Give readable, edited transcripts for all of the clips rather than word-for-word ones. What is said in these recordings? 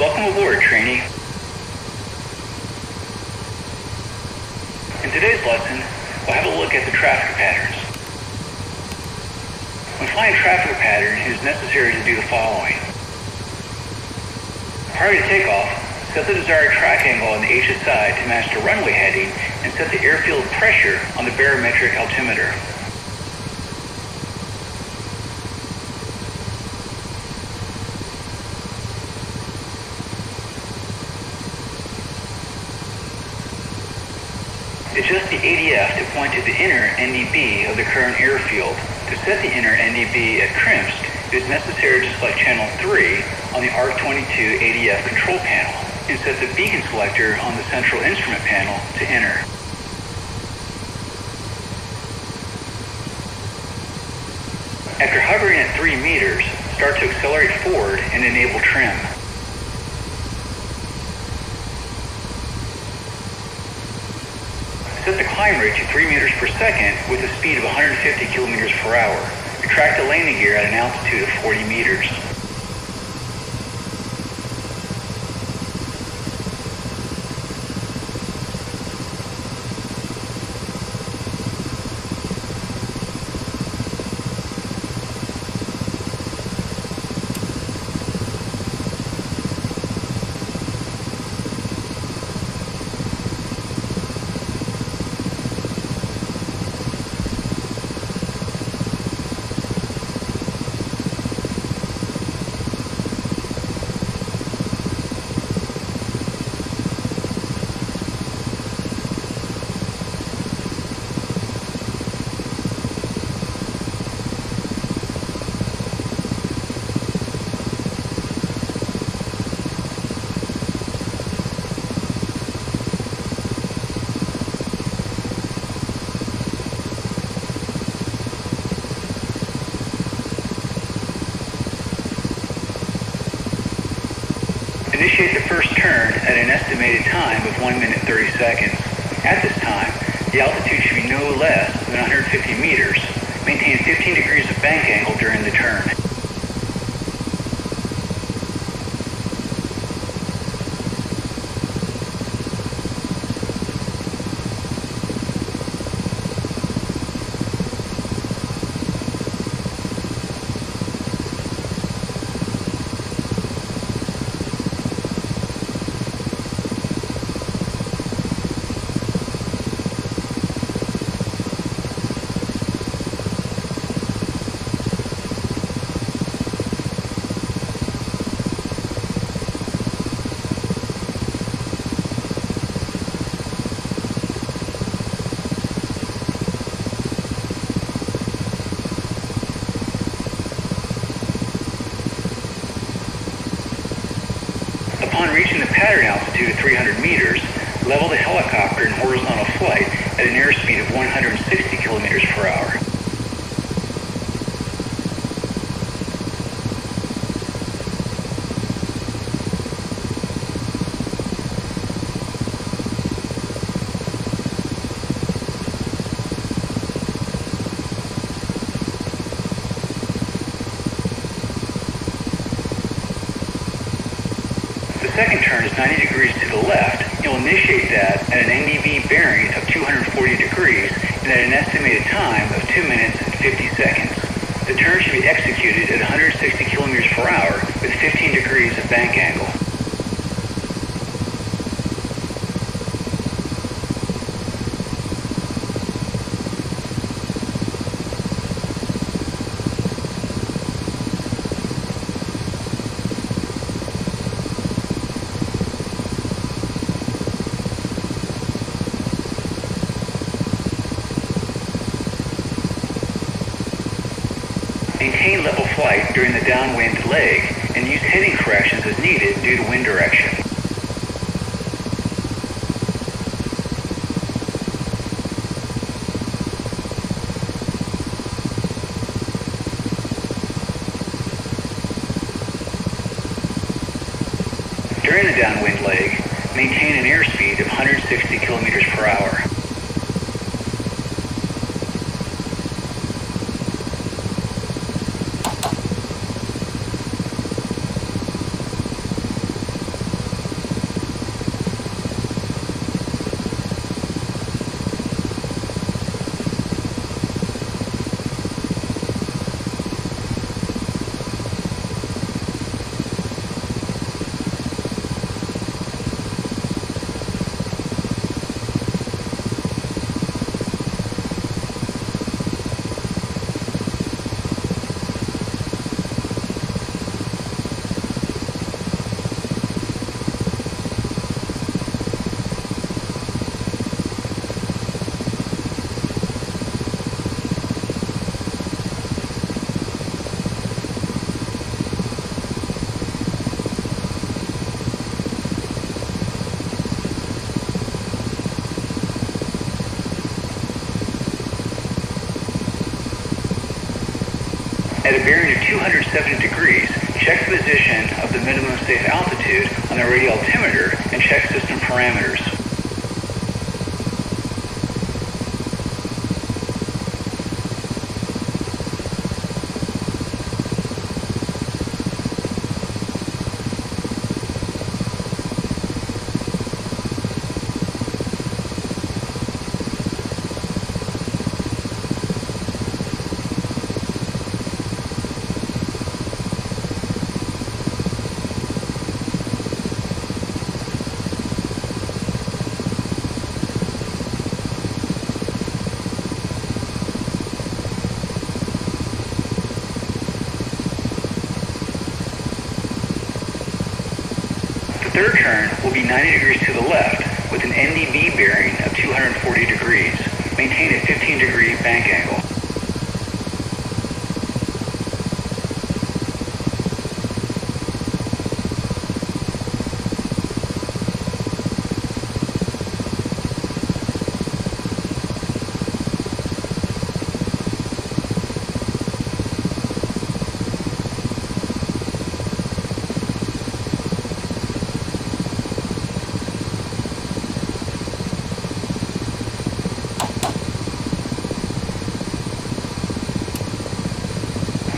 Welcome aboard, trainee. In today's lesson, we'll have a look at the traffic patterns. When flying traffic pattern, it is necessary to do the following. Prior to takeoff, set the desired track angle on the HSI to match the runway heading and set the airfield pressure on the barometric altimeter. Adjust the ADF to point to the inner NDB of the current airfield. To set the inner NDB at Krimsk, it is necessary to select channel 3 on the ARC-22 ADF control panel and set the beacon selector on the central instrument panel to enter. After hovering at 3 meters, start to accelerate forward and enable trim. Set the climb rate to 3 meters per second with a speed of 150 kilometers per hour. Retract the landing gear at an altitude of 40 meters. Initiate the first turn at an estimated time of 1 minute 30 seconds. At this time, the altitude should be no less than 150 meters. Maintain 15 degrees of bank angle during the turn. Upon reaching the pattern altitude of 300 meters, level the helicopter in horizontal flight at an airspeed of 160 kilometers per hour. The second turn is 90 degrees to the left. You'll initiate that at an NDB bearing of 240 degrees and at an estimated time of 2 minutes and 50 seconds. The turn should be executed at 160 kilometers per hour with 15 degrees of bank angle. Maintain level flight during the downwind leg and use heading corrections as needed due to wind direction. During the downwind leg, maintain an airspeed of 160 kilometers per hour. 270 degrees, check the position of the minimum safe altitude on the radial altimeter and check system parameters. The third turn will be 90 degrees to the left with an NDB bearing of 240 degrees. Maintain a 15-degree bank angle.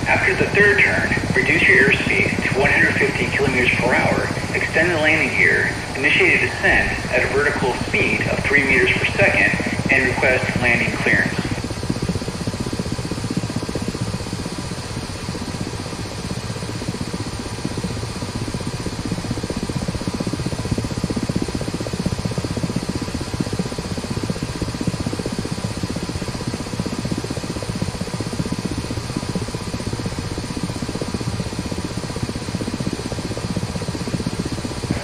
After the third turn, reduce your airspeed to 150 kilometers per hour, extend the landing gear, initiate a descent at a vertical speed of 3 meters per second, and request landing clearance.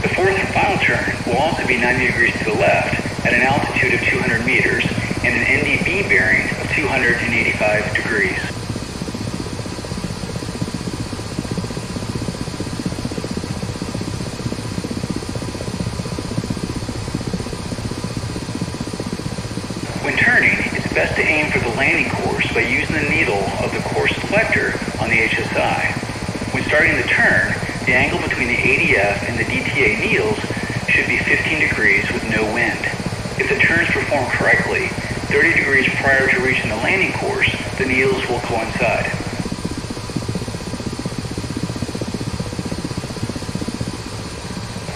The fourth and final turn will also be 90 degrees to the left at an altitude of 200 meters and an NDB bearing of 285 degrees. When turning, it's best to aim for the landing course by using the needle of the course selector on the HSI. When starting the turn, the angle between the ADF and the DTA needles should be 15 degrees with no wind. If the turn is performed correctly, 30 degrees prior to reaching the landing course, the needles will coincide.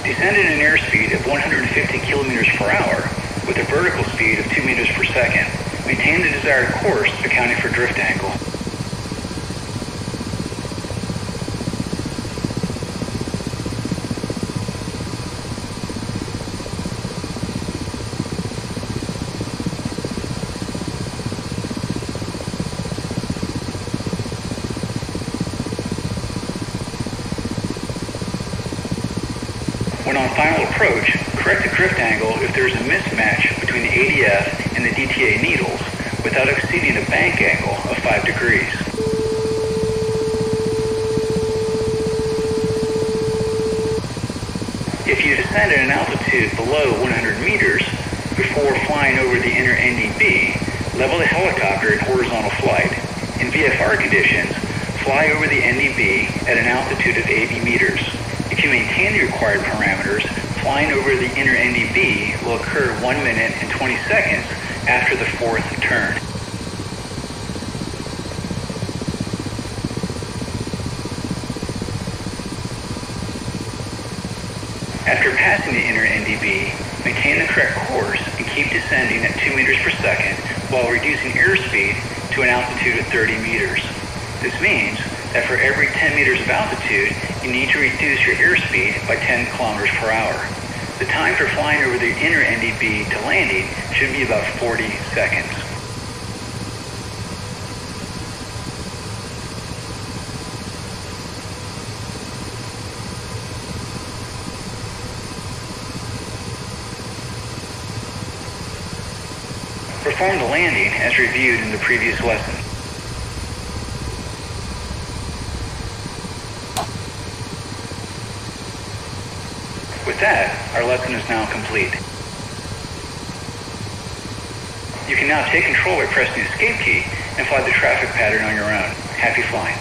Descend at an airspeed of 150 kilometers per hour with a vertical speed of 2 meters per second. Maintain the desired course, accounting for drift angle. When on final approach, correct the drift angle if there is a mismatch between the ADF and the DTA needles without exceeding a bank angle of 5 degrees. If you descend at an altitude below 100 meters before flying over the inner NDB, level the helicopter in horizontal flight. In VFR conditions, fly over the NDB at an altitude of 80 meters. If you maintain the required parameters, flying over the inner NDB will occur 1 minute and 20 seconds after the fourth turn. After passing the inner NDB, maintain the correct course and keep descending at 2 meters per second while reducing airspeed to an altitude of 30 meters. This means that for every 10 meters of altitude, you need to reduce your airspeed by 10 kilometers per hour. The time for flying over the inner NDB to landing should be about 40 seconds. Perform the landing as reviewed in the previous lesson. With that, our lesson is now complete. You can now take control by pressing the escape key and fly the traffic pattern on your own. Happy flying.